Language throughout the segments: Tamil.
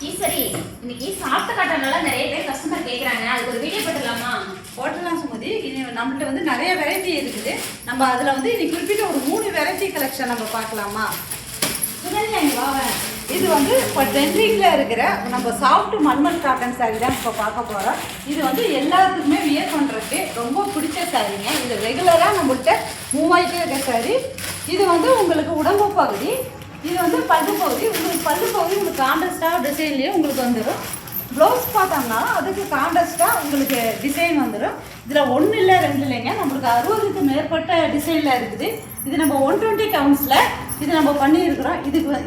சரி, இன்னைக்கு சாப்பிட்ட காட்டனால நிறைய பேர் கஸ்டமர் கேட்குறாங்க. அதுக்கு ஒரு வீடியோ போட்டுடலாமா? போட்டுடலாம் சுமதி. நம்மள்ட்ட வந்து நிறைய வெரைட்டி இருக்குது. நம்ம அதில் வந்து இன்னைக்கு குறிப்பிட்ட ஒரு 3 வெரைட்டி கலெக்ஷன் நம்ம பார்க்கலாமா? இது வந்து இப்போ ட்ரெண்டிங்கில் இருக்கிற நம்ம சாஃப்ட் மல்மல் காட்டன் சாரீ தான் இப்போ பார்க்க போகிறோம். இது வந்து எல்லாத்துக்குமே வியர் பண்ணுறதுக்கு ரொம்ப பிடிச்ச சாரீங்க. இது ரெகுலராக நம்மள்கிட்ட மூவ் ஆகிட்டே இருக்க சாரீ. இது வந்து உங்களுக்கு உடம்பு பகுதி, இது வந்து பல்லு பகுதி. உங்களுக்கு கான்ட்ராஸ்டாக டிசைன்லேயே உங்களுக்கு வந்துடும். ப்ளவுஸ் பார்த்தோம்னா அதுக்கு கான்ட்ராஸ்டாக உங்களுக்கு டிசைன் வந்துடும். இதில் 1 இல்லை 2 இல்லைங்க, நம்மளுக்கு 60க்கு மேற்பட்ட டிசைனில் இருக்குது. இது நம்ம 120 கவுண்ட்ஸில் இது நம்ம பண்ணியிருக்கிறோம்.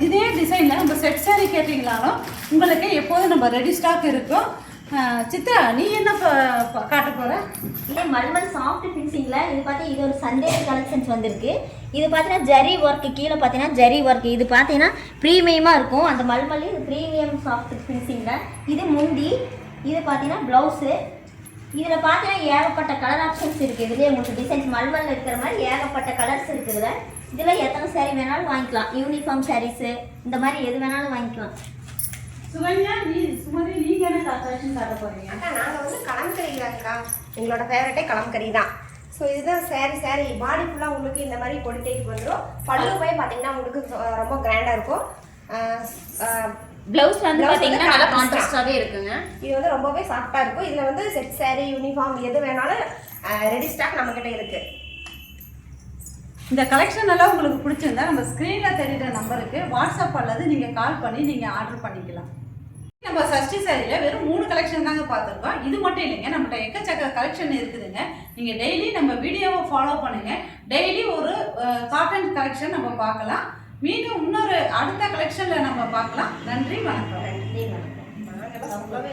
இதே டிசைனில் நம்ம செட் சாரீ கேட்டிங்களாலும் உங்களுக்கு எப்போதும் நம்ம ரெடி ஸ்டாக் இருக்கும். சித்ரா, நீ என்ன காட்ட போகிற? இல்லை, மல்மல் சாஃப்ட் ஃபினிஷிங்கில் இது பார்த்தீங்கன்னா இது ஒரு சண்டே கலெக்ஷன்ஸ் வந்திருக்கு. இது பார்த்தீங்கன்னா ஜரி ஒர்க்கு, கீழே பார்த்தீங்கன்னா ஜரி ஒர்க்கு. இது பார்த்தீங்கன்னா ப்ரீமியமாக இருக்கும். அந்த மல்மல் இது ப்ரீமியம் சாஃப்ட் ஃபினிஷிங்கில். இது முந்தி, இது பார்த்தீங்கன்னா ப்ளவுஸு. இதில் பார்த்தீங்கன்னா ஏகப்பட்ட கலர் ஆப்ஷன்ஸ் இருக்குது. இதுலேயே உங்களுக்கு டிசைன்ஸ் மல்மலில் இருக்கிற மாதிரி ஏகப்பட்ட கலர்ஸ் இருக்குதுல. இதில் எத்தனை சாரீ வேணாலும் வாங்கிக்கலாம். யூனிஃபார்ம் சாரீஸு இந்த மாதிரி எது வேணாலும் வாங்கிக்கலாம். சுகன்யா, நீங்கள் என்ன கலெக்ஷன் காட்ட போகிறீங்க? அக்கா, நாங்கள் வந்து கலம்கரி தான்க்கா. எங்களோட ஃபேவரட்டே கலம்கரி தான். ஸோ இதுதான் சாரீ பாடி ஃபுல்லாக உங்களுக்கு இந்த மாதிரி பொடி டைப் வந்துடும். பல்லு போய் பார்த்தீங்கன்னா உங்களுக்கு ரொம்ப கிராண்டாக இருக்கும். ப்ளவுஸ் வந்து பார்த்தீங்கன்னா நல்லா கான்ட்ராஸ்டாகவே இருக்குங்க. இது வந்து ரொம்பவே சாஃப்டாக இருக்கும். இதில் வந்து செட் சாரீ, யூனிஃபார்ம் எது வேணாலும் ரெடி ஸ்டாக் நம்மக்கிட்ட இருக்குது. இந்த கலெக்ஷன் எல்லாம் உங்களுக்கு பிடிச்சிருந்தா நம்ம ஸ்க்ரீனில் தெரியுற நம்பருக்கு வாட்ஸ்அப் அல்லது நீங்கள் கால் பண்ணி நீங்கள் ஆர்டர் பண்ணிக்கலாம். நம்ம சஷ்டி சாரியில் வெறும் 3 கலெக்ஷன் தாங்க பார்த்துருக்கோம். இது மட்டும் இல்லைங்க, நம்மகிட்ட எக்கச்சக்க கலெக்ஷன் இருக்குதுங்க. நீங்கள் டெய்லி நம்ம வீடியோவை ஃபாலோ பண்ணுங்கள். டெய்லி ஒரு காட்டன் கலெக்ஷன் நம்ம பார்க்கலாம். மீண்டும் இன்னொரு அடுத்த கலெக்ஷனில் நம்ம பார்க்கலாம். நன்றி, வணக்கம். நன்றி, வணக்கம்.